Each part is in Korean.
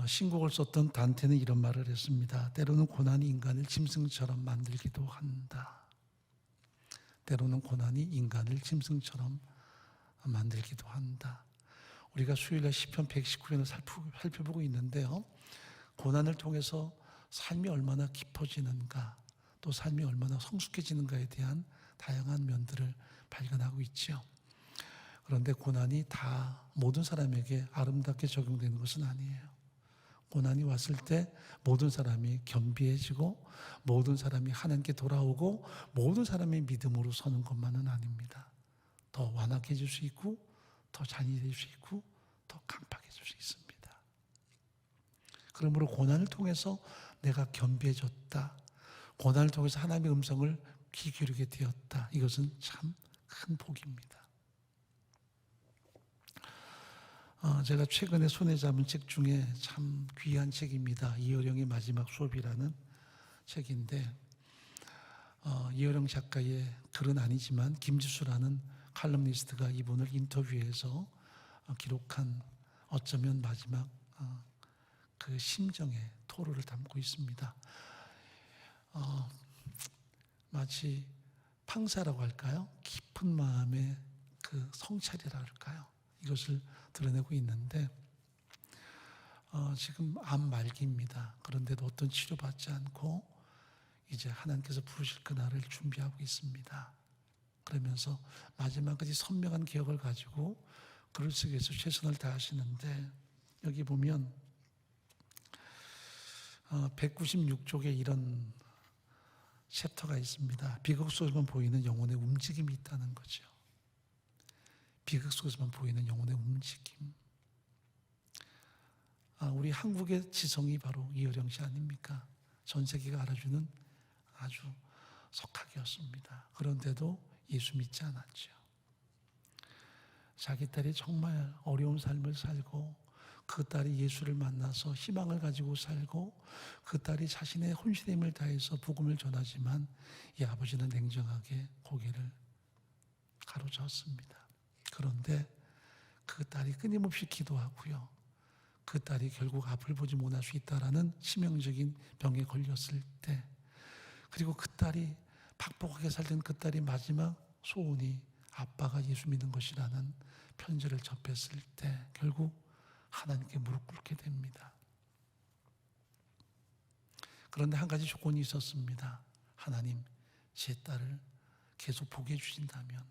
신곡을 썼던 단테는 이런 말을 했습니다. 때로는 고난이 인간을 짐승처럼 만들기도 한다. 때로는 고난이 인간을 짐승처럼 만들기도 한다. 우리가 수요일날 시편 119편을 살펴보고 있는데요. 고난을 통해서 삶이 얼마나 깊어지는가, 또 삶이 얼마나 성숙해지는가에 대한 다양한 면들을 발견하고 있죠. 그런데 고난이 다 모든 사람에게 아름답게 적용되는 것은 아니에요. 고난이 왔을 때 모든 사람이 겸비해지고 모든 사람이 하나님께 돌아오고 모든 사람이 믿음으로 서는 것만은 아닙니다. 더 완악해질 수 있고 더 잔인해질 수 있고 더 강팍해질 수 있습니다. 그러므로 고난을 통해서 내가 겸비해졌다. 고난을 통해서 하나님의 음성을 귀 기울이게 되었다. 이것은 참 큰 복입니다. 제가 최근에 손에 잡은 책 중에 참 귀한 책입니다. 이어령의 마지막 수업이라는 책인데 이어령 작가의 글은 아니지만 김지수라는 칼럼니스트가 이분을 인터뷰해서 기록한 어쩌면 마지막 그 심정의 토로를 담고 있습니다. 마치 팡사라고 할까요? 깊은 마음의 그 성찰이라 할까요? 이것을 드러내고 있는데 지금 암 말기입니다. 그런데도 어떤 치료받지 않고 이제 하나님께서 부르실 그날을 준비하고 있습니다. 그러면서 마지막까지 선명한 기억을 가지고 글을 쓰기 위해서 최선을 다하시는데 여기 보면 196쪽에 이런 챕터가 있습니다. 비극 속에서만 보이는 영혼의 움직임이 있다는 거죠. 비극 속에서만 보이는 영혼의 움직임. 우리 한국의 지성이 바로 이어령 씨 아닙니까? 전 세계가 알아주는 아주 석학이었습니다. 그런데도 예수 믿지 않았죠. 자기 딸이 정말 어려운 삶을 살고 그 딸이 예수를 만나서 희망을 가지고 살고 그 딸이 자신의 혼신의 힘을 다해서 복음을 전하지만 이 아버지는 냉정하게 고개를 가로저었습니다. 그런데 그 딸이 끊임없이 기도하고요. 그 딸이 결국 앞을 보지 못할 수 있다라는 치명적인 병에 걸렸을 때 그리고 그 딸이 박복하게 살던 그 딸이 마지막 소원이 아빠가 예수 믿는 것이라는 편지를 접했을 때 결국 하나님께 무릎 꿇게 됩니다. 그런데 한 가지 조건이 있었습니다. 하나님, 제 딸을 계속 보게 해주신다면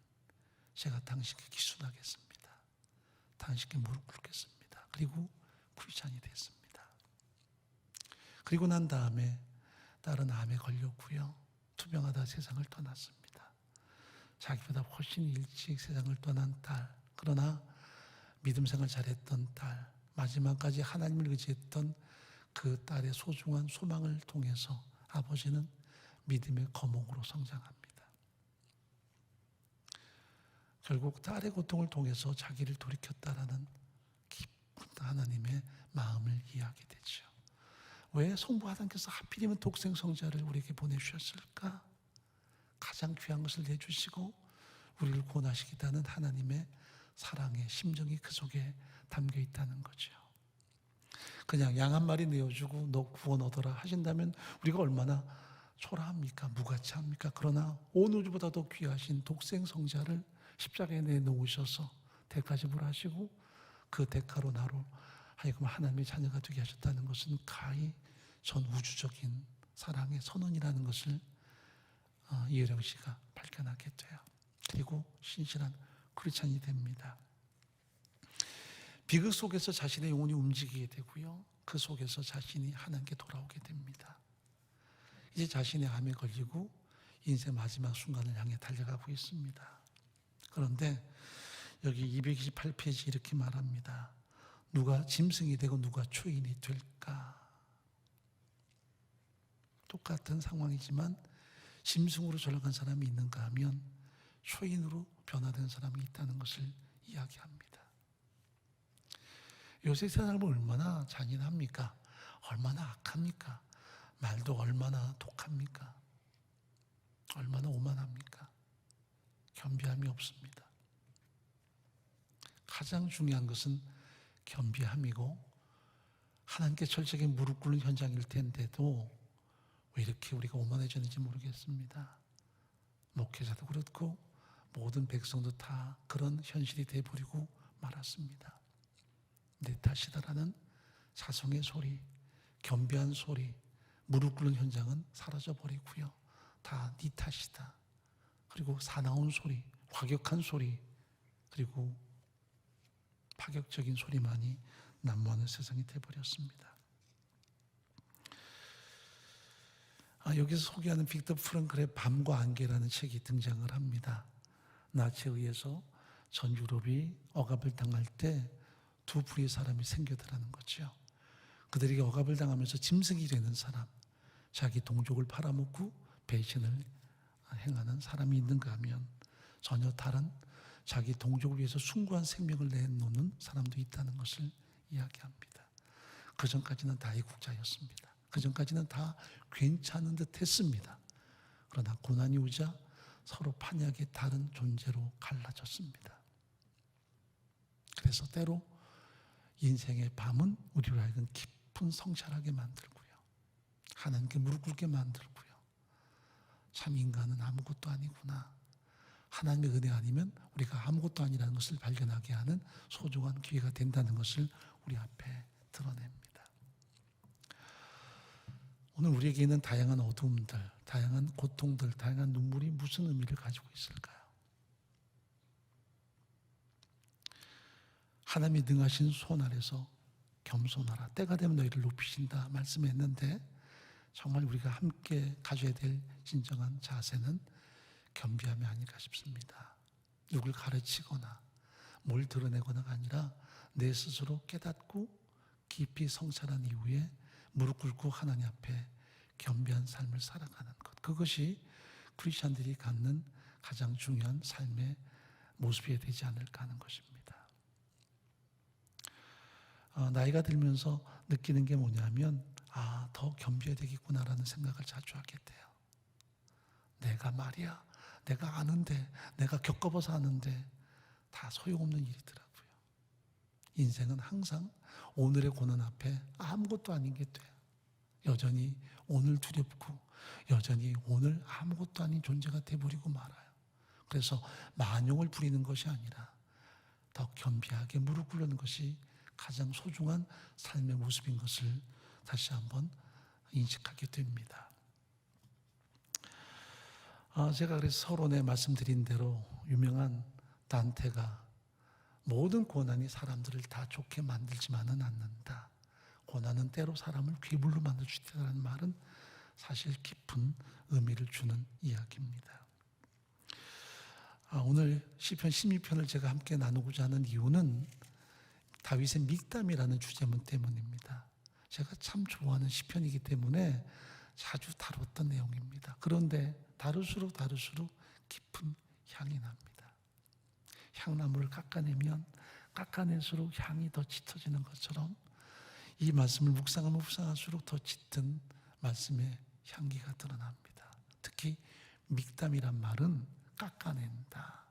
제가 당신께 기순하겠습니다. 당신께 무릎 꿇겠습니다. 그리고 크리스찬이 됐습니다. 그리고 난 다음에 딸은 암에 걸렸고요. 투병하다 세상을 떠났습니다. 자기보다 훨씬 일찍 세상을 떠난 딸, 그러나 믿음 생활 잘했던 딸, 마지막까지 하나님을 의지했던 그 딸의 소중한 소망을 통해서 아버지는 믿음의 거목으로 성장합니다. 결국 딸의 고통을 통해서 자기를 돌이켰다라는 깊은 하나님의 마음을 이해하게 되죠. 왜 성부 하나님께서 하필이면 독생 성자를 우리에게 보내주셨을까? 가장 귀한 것을 내주시고 우리를 구원하시겠다는 하나님의 사랑의 심정이 그 속에 담겨 있다는 거죠. 그냥 양 한 마리 내어주고 너 구원 얻어라 하신다면 우리가 얼마나 초라합니까? 무가치합니까? 그러나 온 우주보다도 귀하신 독생 성자를 십자가에 내놓으셔서 대가 지불하시고 그 대가로 나로 하여금 하나님의 자녀가 되게 하셨다는 것은 가히 전 우주적인 사랑의 선언이라는 것을 이어령 씨가 발견하게 돼요. 그리고 신실한 크리스찬이 됩니다. 비극 속에서 자신의 영혼이 움직이게 되고요. 그 속에서 자신이 하나님께 돌아오게 됩니다. 이제 자신의 암에 걸리고 인생 마지막 순간을 향해 달려가고 있습니다. 그런데 여기 228페이지 이렇게 말합니다. 누가 짐승이 되고 누가 초인이 될까? 똑같은 상황이지만 짐승으로 전락한 사람이 있는가 하면 초인으로 변화된 사람이 있다는 것을 이야기합니다. 요새 세상은 얼마나 잔인합니까? 얼마나 악합니까? 말도 얼마나 독합니까? 얼마나 오만합니까? 겸비함이 없습니다. 가장 중요한 것은 겸비함이고 하나님께 철저하게 무릎 꿇는 현장일 텐데도 왜 이렇게 우리가 오만해졌는지 모르겠습니다. 목회자도 그렇고 모든 백성도 다 그런 현실이 돼버리고 말았습니다. 내 탓이다라는 자성의 소리, 겸비한 소리, 무릎 꿇는 현장은 사라져버리고요. 다 네 탓이다. 그리고 사나운 소리, 과격한 소리, 그리고 파격적인 소리만이 난무하는 세상이 돼버렸습니다. 여기서 소개하는 빅터 프랑클의 밤과 안개라는 책이 등장을 합니다. 나치에 의해서 전 유럽이 억압을 당할 때 두 부류의 사람이 생겨나는 거죠. 그들에게 억압을 당하면서 짐승이 되는 사람, 자기 동족을 팔아먹고 배신을 행하는 사람이 있는가 하면 전혀 다른 자기 동족을 위해서 숭고한 생명을 내놓는 사람도 있다는 것을 이야기합니다. 그 전까지는 다 애국자였습니다. 그 전까지는 다 괜찮은 듯 했습니다. 그러나 고난이 오자 서로 판이하게 다른 존재로 갈라졌습니다. 그래서 때로 인생의 밤은 우리로 하여금 깊은 성찰하게 만들고요. 하나님께 무릎 꿇게 만들고요. 참 인간은 아무것도 아니구나. 하나님의 은혜 아니면 우리가 아무것도 아니라는 것을 발견하게 하는 소중한 기회가 된다는 것을 우리 앞에 드러냅니다. 오늘 우리에게 있는 다양한 어두움들, 다양한 고통들, 다양한 눈물이 무슨 의미를 가지고 있을까요? 하나님이 능하신 손 아래서 겸손하라. 때가 되면 너희를 높이신다 말씀했는데 정말 우리가 함께 가져야 될 진정한 자세는 겸비함이 아닐까 싶습니다. 누굴 가르치거나 뭘 드러내거나가 아니라 내 스스로 깨닫고 깊이 성찰한 이후에 무릎 꿇고 하나님 앞에 겸비한 삶을 살아가는 것. 그것이 크리스찬들이 갖는 가장 중요한 삶의 모습이 되지 않을까 하는 것입니다. 나이가 들면서 느끼는 게 뭐냐면 더 겸비해야 되겠구나라는 생각을 자주 하게 돼요. 내가 말이야, 내가 아는데, 내가 겪어봐서 아는데 다 소용없는 일이더라고요. 인생은 항상 오늘의 고난 앞에 아무것도 아닌 게 돼요. 여전히 오늘 두렵고 여전히 오늘 아무것도 아닌 존재가 돼버리고 말아요. 그래서 만용을 부리는 것이 아니라 더 겸비하게 무릎 꿇는 것이 가장 소중한 삶의 모습인 것을 다시 한번 인식하게 됩니다. 제가 그래서 서론에 말씀드린 대로 유명한 단테가 모든 고난이 사람들을 다 좋게 만들지만은 않는다. 고난은 때로 사람을 괴물로 만들어주다라는 말은 사실 깊은 의미를 주는 이야기입니다. 오늘 시편 12편을 제가 함께 나누고자 하는 이유는 다윗의 믹담이라는 주제문 때문입니다. 제가 참 좋아하는 시편이기 때문에 자주 다뤘던 내용입니다. 그런데 다룰수록 깊은 향이 납니다. 향나무를 깎아낼수록 향이 더 짙어지는 것처럼 이 말씀을 묵상하면 묵상할수록 더 짙은 말씀의 향기가 드러납니다. 특히 믹담이란 말은 깎아낸다.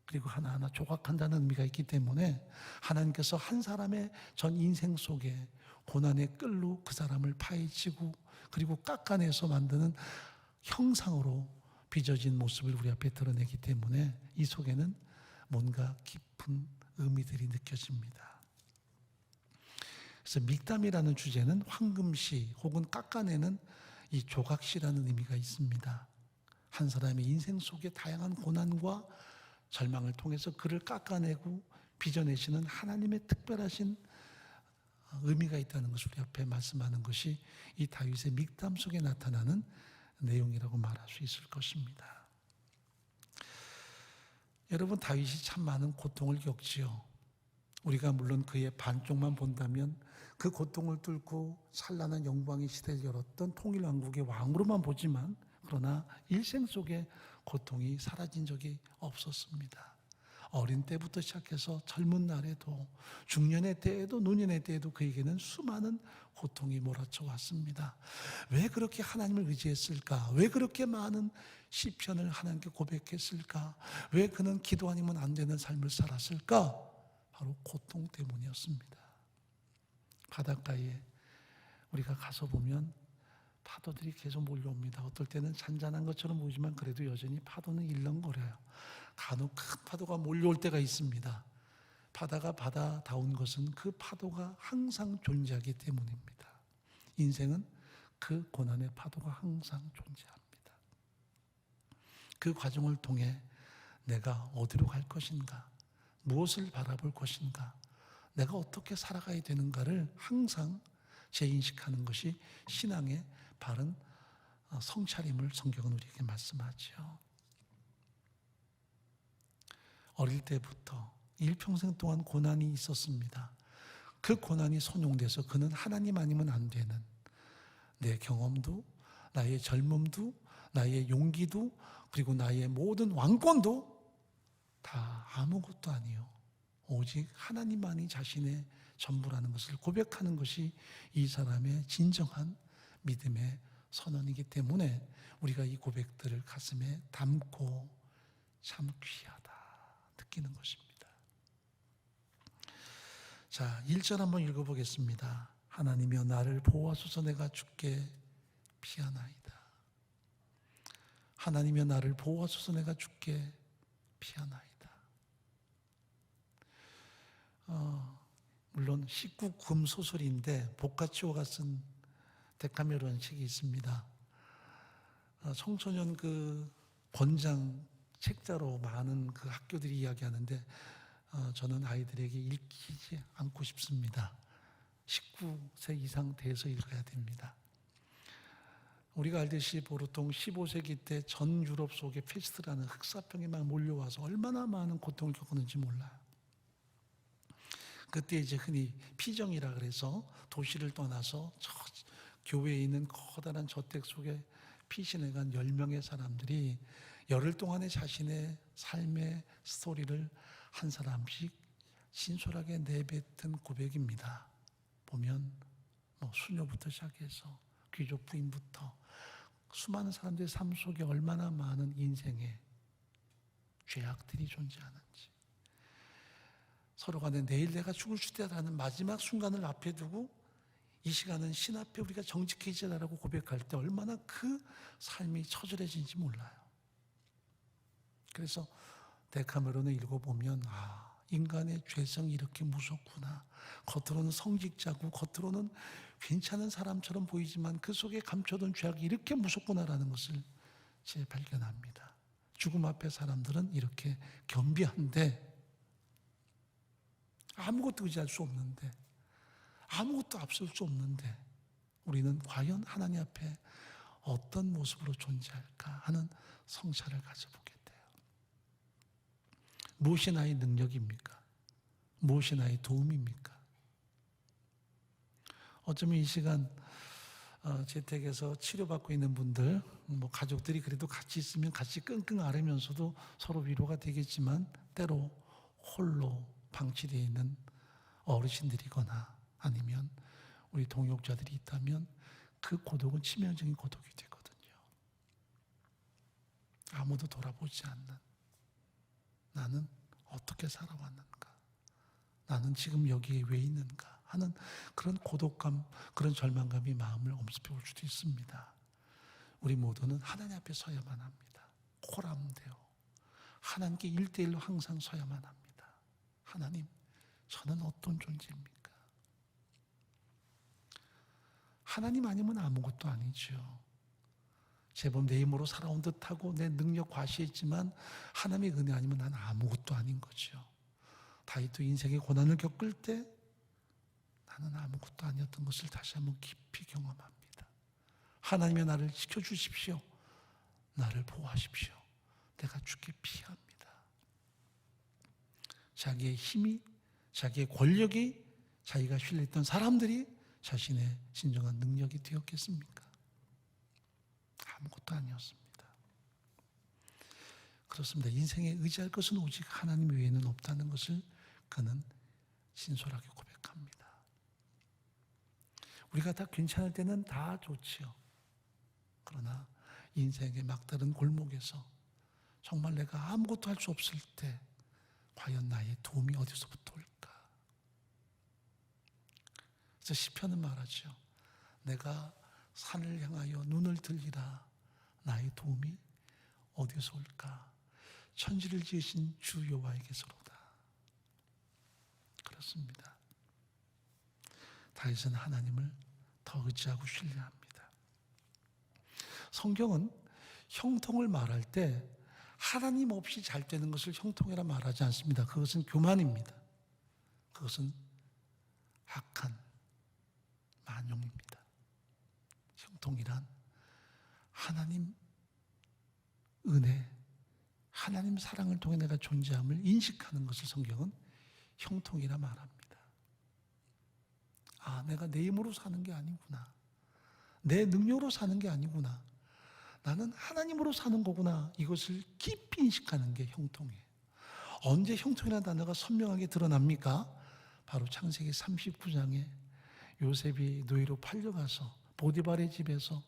그리고 하나하나 조각한다는 의미가 있기 때문에 하나님께서 한 사람의 전 인생 속에 고난의 끌로 그 사람을 파헤치고 그리고 깎아내서 만드는 형상으로 빚어진 모습을 우리 앞에 드러내기 때문에 이 속에는 뭔가 깊은 의미들이 느껴집니다. 그래서 믹담이라는 주제는 황금시 혹은 깎아내는 이 조각시라는 의미가 있습니다. 한 사람의 인생 속에 다양한 고난과 절망을 통해서 그를 깎아내고 빚어내시는 하나님의 특별하신 의미가 있다는 것을 우리 앞에 말씀하는 것이 이 다윗의 믹담 속에 나타나는 내용이라고 말할 수 있을 것입니다. 여러분, 다윗이 참 많은 고통을 겪지요. 우리가 물론 그의 반쪽만 본다면 그 고통을 뚫고 찬란한 영광의 시대를 열었던 통일왕국의 왕으로만 보지만 그러나 일생 속에 고통이 사라진 적이 없었습니다. 어린 때부터 시작해서 젊은 날에도 중년의 때에도 노년의 때에도 그에게는 수많은 고통이 몰아쳐 왔습니다. 왜 그렇게 하나님을 의지했을까? 왜 그렇게 많은 시편을 하나님께 고백했을까? 왜 그는 기도 아니면 안 되는 삶을 살았을까? 바로 고통 때문이었습니다. 바닷가에 우리가 가서 보면 파도들이 계속 몰려옵니다. 어떨 때는 잔잔한 것처럼 보이지만 그래도 여전히 파도는 일렁거려요. 간혹 큰 파도가 몰려올 때가 있습니다. 바다가 바다다운 것은 그 파도가 항상 존재하기 때문입니다. 인생은 그 고난의 파도가 항상 존재합니다. 그 과정을 통해 내가 어디로 갈 것인가, 무엇을 바라볼 것인가, 내가 어떻게 살아가야 되는가를 항상 재인식하는 것이 신앙의 바른 성찰임을 성경은 우리에게 말씀하죠. 어릴 때부터 일평생 동안 고난이 있었습니다. 그 고난이 선용돼서 그는 하나님 아니면 안 되는 내 경험도, 나의 젊음도, 나의 용기도, 그리고 나의 모든 왕권도 다 아무것도 아니요, 오직 하나님만이 자신의 전부라는 것을 고백하는 것이 이 사람의 진정한 믿음의 선언이기 때문에 우리가 이 고백들을 가슴에 담고 참 귀하다 느끼는 것입니다. 자, 1절 한번 읽어보겠습니다. 하나님이여 나를 보호하소서 내가 죽게 피하나이다. 하나님이여 나를 보호하소서 내가 죽게 피하나이다. 물론 19금 소설인데 보카치오가 쓴 데카메론이라는 책이 있습니다. 청소년 그 권장 책자로 많은 그 학교들이 이야기하는데 저는 아이들에게 읽히지 않고 싶습니다. 19세 이상 돼서 읽어야 됩니다. 우리가 알듯이 보통 15세기 때 전 유럽 속에 페스트라는 흑사병이 막 몰려와서 얼마나 많은 고통을 겪었는지 몰라요. 그때 이제 흔히 피정이라 그래서 도시를 떠나서 저 교회에 있는 커다란 저택 속에 피신해 간 10명의 사람들이 열흘 동안의 자신의 삶의 스토리를 한 사람씩 진솔하게 내뱉은 고백입니다. 보면 수녀부터 시작해서 귀족 부인부터 수많은 사람들의 삶 속에 얼마나 많은 인생의 죄악들이 존재하는지, 서로 간에 내일 내가 죽을 수있다라는 마지막 순간을 앞에 두고 이 시간은 신 앞에 우리가 정직해지라고 고백할 때 얼마나 그 삶이 처절해진지 몰라요. 그래서 데카메론을 읽어보면 인간의 죄성이 이렇게 무섭구나. 겉으로는 성직자고 겉으로는 괜찮은 사람처럼 보이지만 그 속에 감춰둔 죄악이 이렇게 무섭구나라는 것을 발견합니다. 죽음 앞에 사람들은 이렇게 겸비한데 아무것도 의지할 수 없는데, 아무것도 앞설 수 없는데 우리는 과연 하나님 앞에 어떤 모습으로 존재할까 하는 성찰을 가져보게 돼요. 무엇이 나의 능력입니까? 무엇이 나의 도움입니까? 어쩌면 이 시간 재택에서 치료받고 있는 분들, 가족들이 그래도 같이 있으면 같이 끙끙 앓으면서도 서로 위로가 되겠지만 때로 홀로 방치되어 있는 어르신들이거나 아니면 우리 동역자들이 있다면 그 고독은 치명적인 고독이 되거든요. 아무도 돌아보지 않는, 나는 어떻게 살아왔는가, 나는 지금 여기에 왜 있는가 하는 그런 고독감, 그런 절망감이 마음을 엄습해 올 수도 있습니다. 우리 모두는 하나님 앞에 서야만 합니다. 코람되어 하나님께 1대1로 항상 서야만 합니다. 하나님, 저는 어떤 존재입니까? 하나님 아니면 아무것도 아니죠. 제법 내 힘으로 살아온 듯하고 내 능력 과시했지만 하나님의 은혜 아니면 난 아무것도 아닌 거죠. 다윗도 인생의 고난을 겪을 때 나는 아무것도 아니었던 것을 다시 한번 깊이 경험합니다. 하나님의 나를 지켜주십시오. 나를 보호하십시오. 내가 죽게 피합니다. 자기의 힘이, 자기의 권력이, 자기가 신뢰했던 사람들이 자신의 진정한 능력이 되었겠습니까? 아무것도 아니었습니다. 그렇습니다. 인생에 의지할 것은 오직 하나님 외에는 없다는 것을 그는 진솔하게 고백합니다. 우리가 다 괜찮을 때는 다 좋지요. 그러나 인생의 막다른 골목에서 정말 내가 아무것도 할 수 없을 때 과연 나의 도움이 어디서부터 올까? 그래서 그래서 시편은 말하죠. 내가 산을 향하여 눈을 들리라. 나의 도움이 어디서 올까? 천지를 지으신 주 여호와에게서로다. 그렇습니다. 다윗은 하나님을 더 의지하고 신뢰합니다. 성경은 형통을 말할 때 하나님 없이 잘 되는 것을 형통이라 말하지 않습니다. 그것은 교만입니다. 그것은 악한 만용입니다. 형통이란 하나님 은혜, 하나님 사랑을 통해 내가 존재함을 인식하는 것을 성경은 형통이라 말합니다. 아, 내가 내 힘으로 사는 게 아니구나. 내 능력으로 사는 게 아니구나. 나는 하나님으로 사는 거구나. 이것을 깊이 인식하는 게 형통이에요. 언제 형통이라는 단어가 선명하게 드러납니까? 바로 창세기 39장에 요셉이 노예로 팔려가서 보디발의 집에서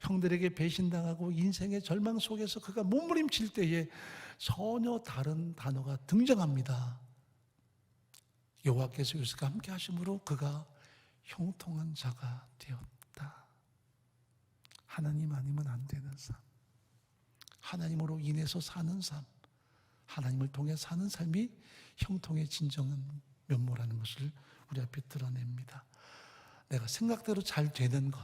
형들에게 배신당하고 인생의 절망 속에서 그가 몸부림칠 때에 전혀 다른 단어가 등장합니다. 여호와께서 요셉과 함께 하심으로 그가 형통한 자가 되었다. 하나님 아니면 안 되는 삶, 하나님으로 인해서 사는 삶, 하나님을 통해 사는 삶이 형통의 진정한 면모라는 것을 우리 앞에 드러냅니다. 내가 생각대로 잘 되는 것,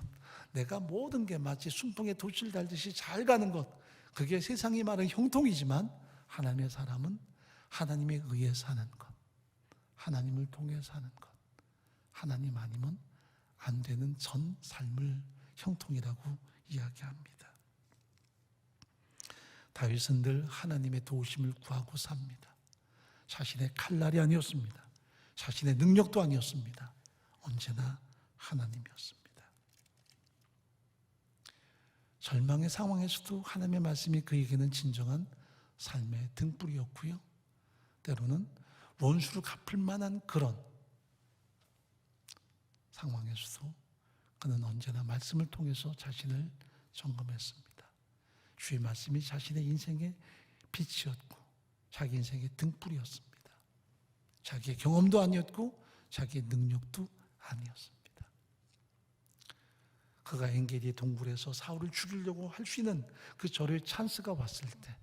내가 모든 게 마치 순풍에 돛을 달듯이 잘 가는 것, 그게 세상이 말하는 형통이지만 하나님의 사람은 하나님에 의해 사는 것, 하나님을 통해 사는 것, 하나님 아니면 안 되는 전 삶을 형통이라고 이야기합니다. 다윗은 늘 하나님의 도우심을 구하고 삽니다. 자신의 칼날이 아니었습니다. 자신의 능력도 아니었습니다. 언제나 하나님이었습니다. 절망의 상황에서도 하나님의 말씀이 그에게는 진정한 삶의 등불이었고요. 때로는 원수를 갚을 만한 그런 상황에서도 그는 언제나 말씀을 통해서 자신을 점검했습니다. 주의 말씀이 자신의 인생의 빛이었고 자기 인생의 등불이었습니다. 자기의 경험도 아니었고 자기의 능력도 아니었습니다. 그가 엔게디의 동굴에서 사울을 죽이려고 할 수 있는 그 절호의 찬스가 왔을 때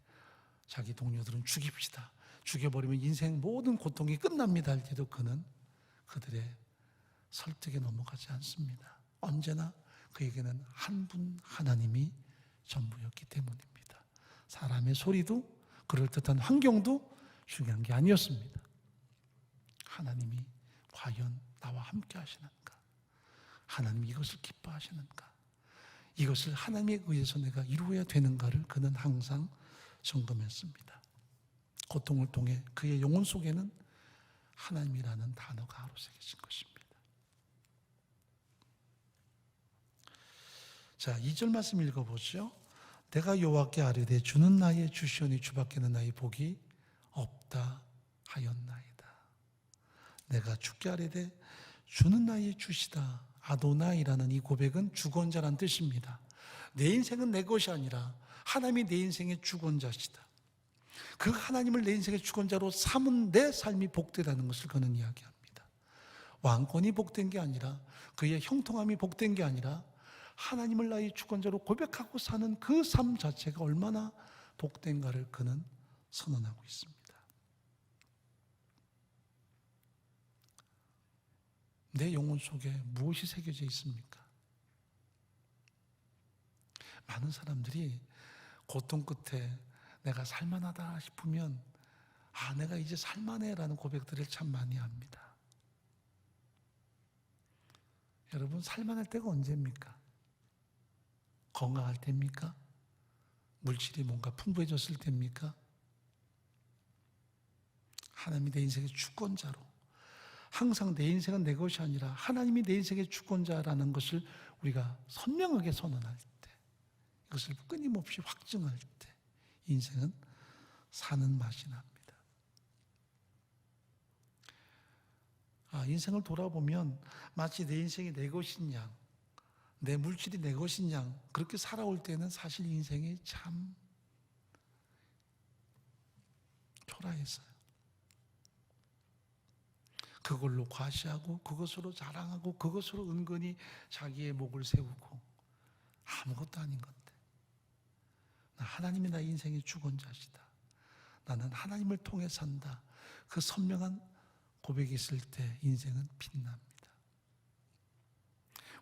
자기 동료들은 죽입시다. 죽여버리면 인생 모든 고통이 끝납니다 할 때도 그는 그들의 설득에 넘어가지 않습니다. 언제나 그에게는 한 분 하나님이 전부였기 때문입니다. 사람의 소리도 그럴듯한 환경도 중요한 게 아니었습니다. 하나님이 과연 나와 함께 하시는가? 하나님이 이것을 기뻐하시는가? 이것을 하나님에 의해서 내가 이루어야 되는가를 그는 항상 점검했습니다. 고통을 통해 그의 영혼 속에는 하나님이라는 단어가 아로새겨진 것입니다. 자, 2절 말씀 읽어보죠. 내가 여호와께 아뢰되 주는 나의 주시오니 주밖에는 나의 복이 없다 하였나이다. 내가 주께 아뢰되 주는 나의 주시다. 아도나이라는 이 고백은 주권자란 뜻입니다. 내 인생은 내 것이 아니라 하나님이 내 인생의 주권자시다. 그 하나님을 내 인생의 주권자로 삼은 내 삶이 복되다는 것을 그는 이야기합니다. 왕권이 복된 게 아니라 그의 형통함이 복된 게 아니라 하나님을 나의 주권자로 고백하고 사는 그 삶 자체가 얼마나 복된가를 그는 선언하고 있습니다. 내 영혼 속에 무엇이 새겨져 있습니까? 많은 사람들이 고통 끝에 내가 살만하다 싶으면 아, 내가 이제 살만해라는 고백들을 참 많이 합니다. 여러분, 살만할 때가 언제입니까? 건강할 때입니까? 물질이 뭔가 풍부해졌을 때입니까? 하나님이 내 인생의 주권자로, 항상 내 인생은 내 것이 아니라 하나님이 내 인생의 주권자라는 것을 우리가 선명하게 선언할 때, 이것을 끊임없이 확증할 때 인생은 사는 맛이 납니다. 인생을 돌아보면 마치 내 인생이 내 것인 양, 내 물질이 내 것인 양 그렇게 살아올 때는 사실 인생이 참 초라했어요. 그걸로 과시하고 그것으로 자랑하고 그것으로 은근히 자기의 목을 세우고 아무것도 아닌 건데 하나님이 나의 인생의 주권자시다. 나는 하나님을 통해 산다. 그 선명한 고백이 있을 때 인생은 빛납니다.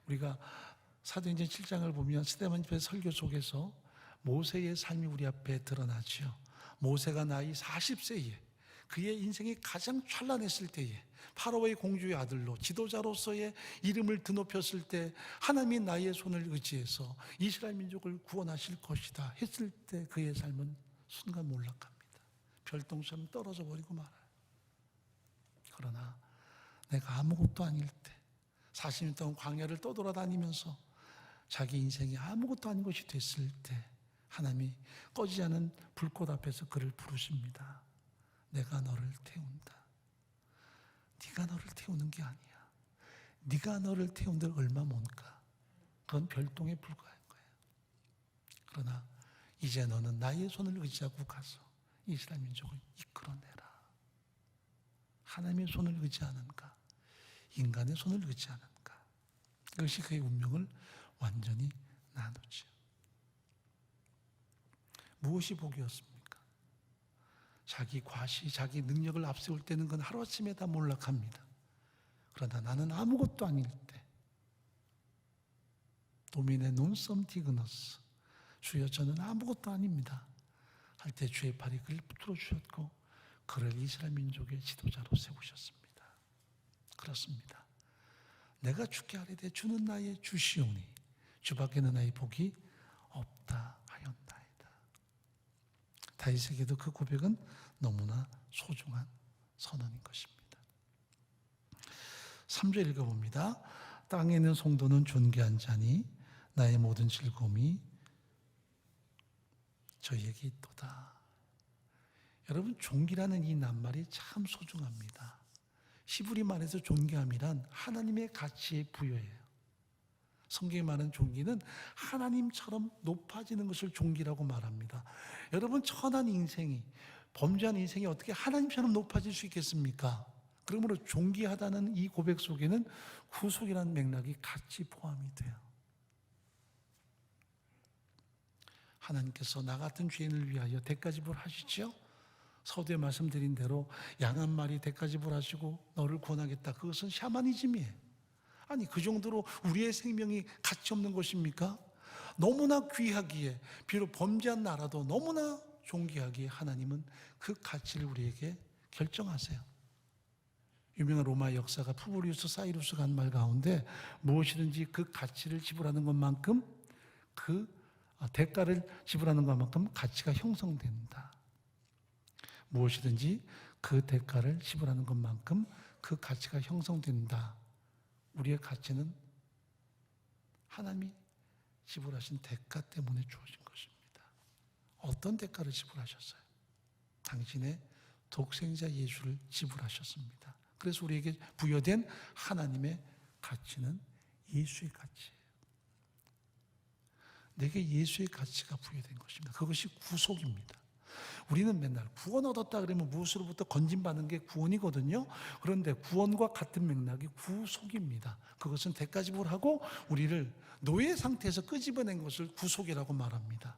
우리가 사도행전 7장을 보면 스데반 집회 설교 속에서 모세의 삶이 우리 앞에 드러나지요. 모세가 나이 40세에 그의 인생이 가장 찬란했을 때에 파라오의 공주의 아들로 지도자로서의 이름을 드높였을 때 하나님이 나의 손을 의지해서 이스라엘 민족을 구원하실 것이다 했을 때 그의 삶은 순간 몰락합니다. 별똥처럼 떨어져 버리고 말아요. 그러나 내가 아무것도 아닐 때 40년 동안 광야를 떠돌아다니면서 자기 인생이 아무것도 아닌 것이 됐을 때 하나님이 꺼지지 않은 불꽃 앞에서 그를 부르십니다. 내가 너를 태운다. 네가 너를 태우는 게 아니야. 네가 너를 태운들 얼마 못가. 그건 별똥에 불과한 거예요. 그러나 이제 너는 나의 손을 의지하고 가서 이스라엘 민족을 이끌어내라. 하나님의 손을 의지하는가? 인간의 손을 의지하는가? 이것이 그의 운명을 완전히 나누죠. 무엇이 복이었습니까? 자기 과시, 자기 능력을 앞세울 때는 그건 하루아침에 다 몰락합니다. 그러나 나는 아무것도 아닐 때 도민의 논섬 디그너스 주여 저는 아무것도 아닙니다 할 때 주의 팔이 그를 붙들어 주셨고 그를 이스라엘 민족의 지도자로 세우셨습니다. 그렇습니다. 내가 주께 아뢰되 주는 나의 주시오니 주밖에는 나의 복이 없다 하였나이다. 다윗에게도 그 고백은 너무나 소중한 선언인 것입니다. 3절 읽어봅니다. 땅에 있는 성도는 존귀한 자니 나의 모든 즐거움이 저희에게 있도다. 여러분 존귀라는 이 낱말이 참 소중합니다. 히브리 말에서 존귀함이란 하나님의 가치의 부여예요. 성경에 말하는 존귀는 하나님처럼 높아지는 것을 존귀라고 말합니다. 여러분 천한 인생이 범죄한 인생이 어떻게 하나님처럼 높아질 수 있겠습니까? 그러므로 존귀하다는 이 고백 속에는 구속이라는 맥락이 같이 포함이 돼요. 하나님께서 나 같은 죄인을 위하여 대가지불하시죠. 서두에 말씀드린 대로 양 한 마리 대가지불하시고 너를 구원하겠다. 그것은 샤머니즘이에요. 아니 그 정도로 우리의 생명이 가치 없는 것입니까? 너무나 귀하기에 비록 범죄한 나라도 너무나 존귀하기에 하나님은 그 가치를 우리에게 결정하세요. 유명한 로마 역사가 푸브리우스 사이루스가 한 말 가운데 무엇이든지 그 가치를 지불하는 것만큼 그 대가를 지불하는 것만큼 가치가 형성된다. 무엇이든지 그 대가를 지불하는 것만큼 그 가치가 형성된다. 우리의 가치는 하나님이 지불하신 대가 때문에 주어진 것입니다. 어떤 대가를 지불하셨어요? 당신의 독생자 예수를 지불하셨습니다. 그래서 우리에게 부여된 하나님의 가치는 예수의 가치예요. 내게 예수의 가치가 부여된 것입니다. 그것이 구속입니다. 우리는 맨날 구원 얻었다 그러면 무엇으로부터 건진받는 게 구원이거든요. 그런데 구원과 같은 맥락이 구속입니다. 그것은 대가 지불하고 우리를 노예 상태에서 끄집어낸 것을 구속이라고 말합니다.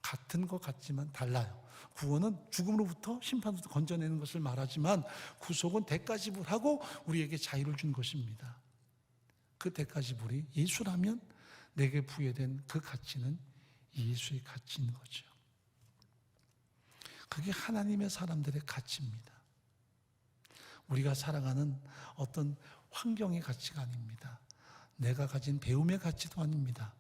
같은 것 같지만 달라요. 구원은 죽음으로부터 심판으로부터 건져내는 것을 말하지만 구속은 대가 지불하고 우리에게 자유를 준 것입니다. 그 대가 지불이 예수라면 내게 부여된 그 가치는 예수의 가치인 거죠. 그게 하나님의 사람들의 가치입니다. 우리가 살아가는 어떤 환경의 가치가 아닙니다. 내가 가진 배움의 가치도 아닙니다.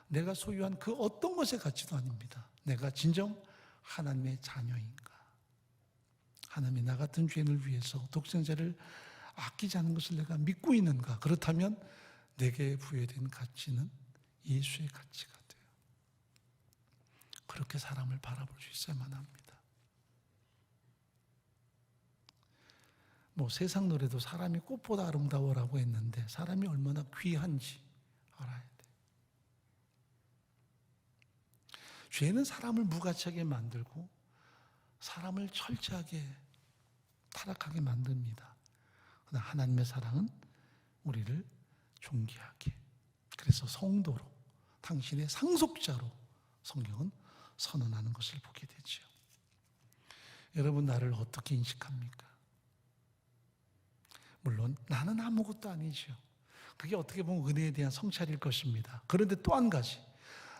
내가 소유한 그 어떤 것의 가치도 아닙니다. 내가 진정 하나님의 자녀인가? 하나님이 나 같은 죄인을 위해서 독생자를 아끼지 않은 것을 내가 믿고 있는가? 그렇다면 내게 부여된 가치는 예수의 가치가 돼요. 그렇게 사람을 바라볼 수 있어야만 합니다. 세상 노래도 사람이 꽃보다 아름다워라고 했는데 사람이 얼마나 귀한지 알아야 돼. 죄는 사람을 무가치하게 만들고 사람을 철저하게 타락하게 만듭니다. 그러나 하나님의 사랑은 우리를 존귀하게, 그래서 성도로, 당신의 상속자로 성경은 선언하는 것을 보게 되죠. 여러분, 나를 어떻게 인식합니까? 물론 나는 아무것도 아니죠. 그게 어떻게 보면 은혜에 대한 성찰일 것입니다. 그런데 또 한 가지,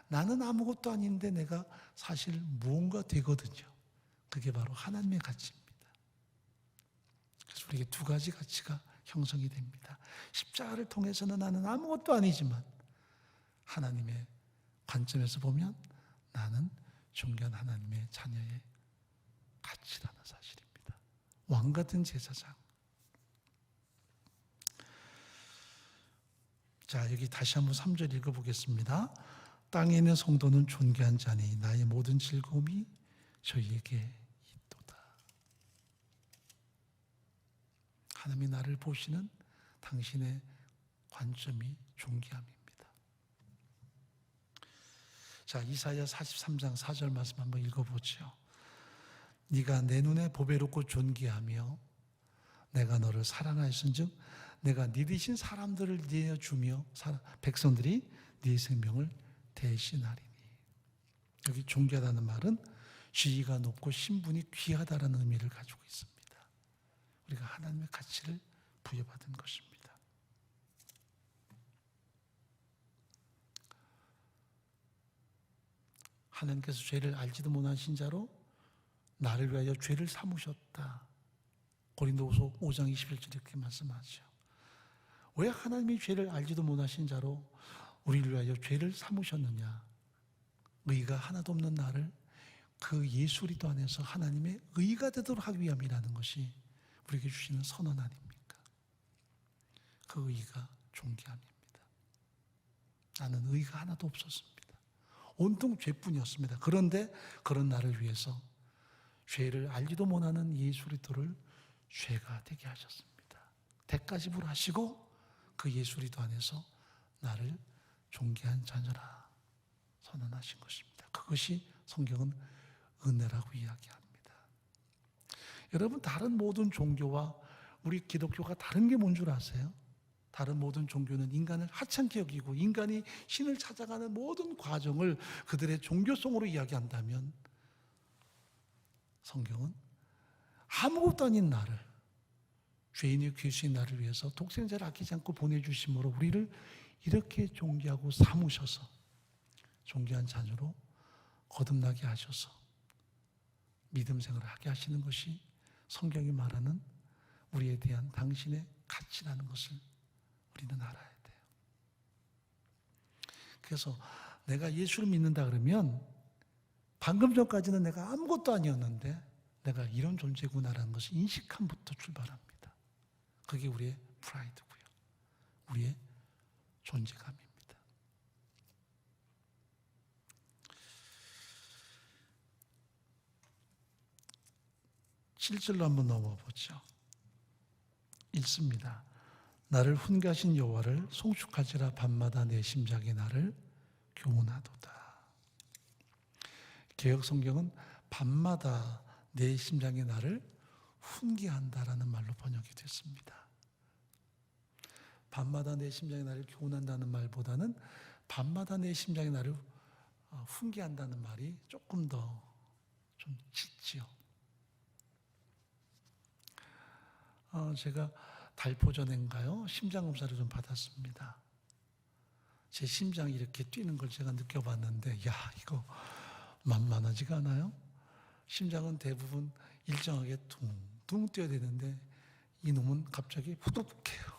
나는 아무것도 아닌데 내가 사실 무언가 되거든요. 그게 바로 하나님의 가치입니다. 그래서 우리에게 두 가지 가치가 형성이 됩니다. 십자가를 통해서는 나는 아무것도 아니지만 하나님의 관점에서 보면 나는 존귀한 하나님의 자녀의 가치라는 사실입니다. 왕같은 제사장. 자, 여기 다시 한번 3절 읽어보겠습니다. 땅에 있는 성도는 존귀한 자니 나의 모든 즐거움이 저희에게 있도다. 하나님이 나를 보시는 당신의 관점이 존귀함입니다. 자, 이사야 43장 4절 말씀 한번 읽어보죠. 네가 내 눈에 보배롭고 존귀하며 내가 너를 사랑하였은즉 내가 네 대신 사람들을 내어주며 백성들이 네 생명을 대신하리니. 여기 존귀하다는 말은 지위가 높고 신분이 귀하다라는 의미를 가지고 있습니다. 우리가 하나님의 가치를 부여받은 것입니다. 하나님께서 죄를 알지도 못하신 자로 나를 위하여 죄를 삼으셨다. 고린도후서 5장 21절 이렇게 말씀하죠. 왜 하나님이 죄를 알지도 못하신 자로 우리를 위하여 죄를 삼으셨느냐? 의가 하나도 없는 나를 그 예수 그리스도 안에서 하나님의 의가 되도록 하기 위함이라는 것이 우리에게 주시는 선언 아닙니까? 그 의가 존귀함입니다. 나는 의가 하나도 없었습니다. 온통 죄뿐이었습니다. 그런데 그런 나를 위해서 죄를 알지도 못하는 예수 그리스도를 죄가 되게 하셨습니다. 대가 지불하시고 그 예수 그리스도 안에서 나를 존귀한 자녀라 선언하신 것입니다. 그것이 성경은 은혜라고 이야기합니다. 여러분, 다른 모든 종교와 우리 기독교가 다른 게 뭔 줄 아세요? 다른 모든 종교는 인간을 하찮게 여기고 인간이 신을 찾아가는 모든 과정을 그들의 종교성으로 이야기한다면 성경은 아무것도 아닌 나를, 죄인의 귀수인 나를 위해서 독생자를 아끼지 않고 보내주심으로 우리를 이렇게 존귀하고 삼으셔서 존귀한 자녀로 거듭나게 하셔서 믿음 생활을 하게 하시는 것이 성경이 말하는 우리에 대한 당신의 가치라는 것을 우리는 알아야 돼요. 그래서 내가 예수를 믿는다 그러면 방금 전까지는 내가 아무것도 아니었는데 내가 이런 존재구나라는 것을 인식함부터 출발합니다. 그게 우리의 프라이드고요. 우리의 존재감입니다. 7절로 한번 넘어보죠. 읽습니다. 나를 훈계하신 여호와를 송축하지라. 밤마다 내 심장이 나를 교훈하도다. 개역 성경은 밤마다 내 심장이 나를 훈계한다라는 말로 번역이 됐습니다. 밤마다 내 심장이 나를 교훈한다는 말보다는 밤마다 내 심장이 나를 훈계한다는 말이 조금 더 좀 짙지요. 제가 달포 전인가요? 심장검사를 좀 받았습니다. 제 심장이 이렇게 뛰는 걸 제가 느껴봤는데, 야, 이거 만만하지가 않아요? 심장은 대부분 일정하게 둥둥 뛰어야 되는데 이 놈은 갑자기 후두둑해요.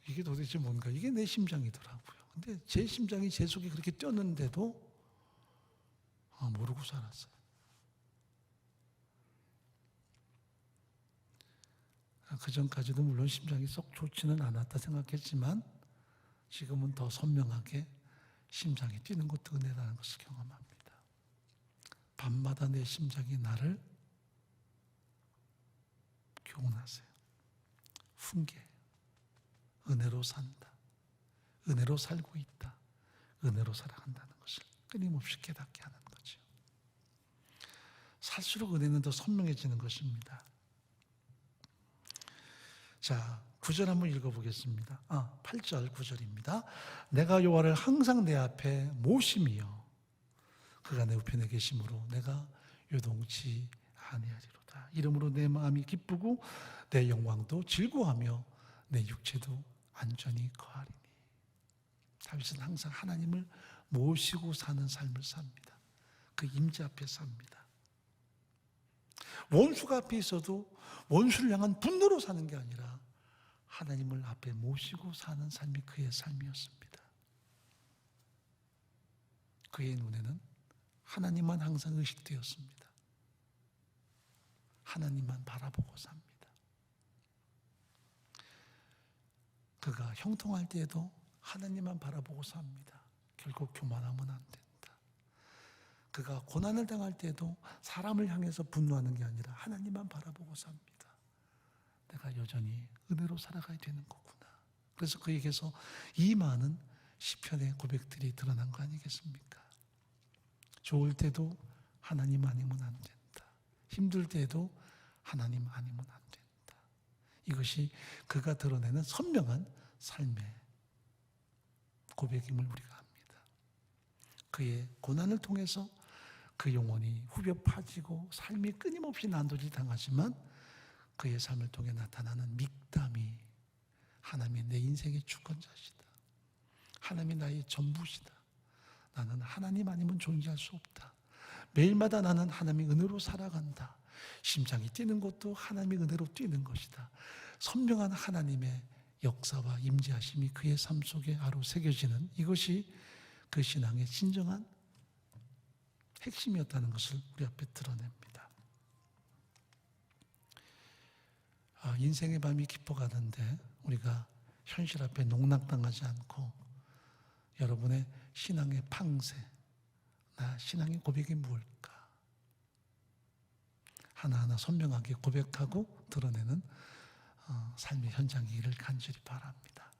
이게 도대체 뭔가? 이게 내 심장이더라고요. 근데 제 심장이 제 속에 그렇게 뛰었는데도 모르고 살았어요. 그 전까지도 물론 심장이 썩 좋지는 않았다 생각했지만 지금은 더 선명하게 심장이 뛰는 것도 은혜라는 것을 경험합니다. 밤마다 내 심장이 나를 교훈하세요. 훈계. 은혜로 산다. 은혜로 살고 있다. 은혜로 살아간다는 것을 끊임없이 깨닫게 하는 거죠. 살수록 은혜는 더 선명해지는 것입니다. 자, 9절 한번 읽어보겠습니다. 8절 9절입니다. 내가 여호와를 항상 내 앞에 모심이요 그가 내 우편에 계심으로 내가 요동치 아니하리로다. 이러므로 내 마음이 기쁘고 내 영광도 즐거워하며 내 육체도 안전히 거하리니. 다윗은 항상 하나님을 모시고 사는 삶을 삽니다. 그 임재 앞에 삽니다. 원수가 앞에 있어도 원수를 향한 분노로 사는 게 아니라 하나님을 앞에 모시고 사는 삶이 그의 삶이었습니다. 그의 눈에는 하나님만 항상 의식되었습니다. 하나님만 바라보고 삽니다. 그가 형통할 때에도 하나님만 바라보고 삽니다. 결국 교만하면 안 된다. 그가 고난을 당할 때에도 사람을 향해서 분노하는 게 아니라 하나님만 바라보고 삽니다. 내가 여전히 은혜로 살아가야 되는 거구나. 그래서 그에게서 이 많은 시편의 고백들이 드러난 거 아니겠습니까? 좋을 때도 하나님 아니면 안 된다. 힘들 때도 하나님 아니면 안 된다. 이것이 그가 드러내는 선명한 삶의 고백임을 우리가 압니다. 그의 고난을 통해서 그 영혼이 후벼 파지고 삶이 끊임없이 난도질 당하지만 그의 삶을 통해 나타나는 믹담이 하나님이 내 인생의 주권자시다. 하나님이 나의 전부시다. 나는 하나님 아니면 존재할 수 없다. 매일마다 나는 하나님의 은혜로 살아간다. 심장이 뛰는 것도 하나님의 은혜로 뛰는 것이다. 선명한 하나님의 역사와 임재하심이 그의 삶 속에 아로 새겨지는 이것이 그 신앙의 진정한 핵심이었다는 것을 우리 앞에 드러냅니다. 인생의 밤이 깊어가는데 우리가 현실 앞에 농락당하지 않고 여러분의 신앙의 팡세, 나 신앙의 고백이 무엇일까? 하나하나 선명하게 고백하고 드러내는 삶의 현장이기를 간절히 바랍니다.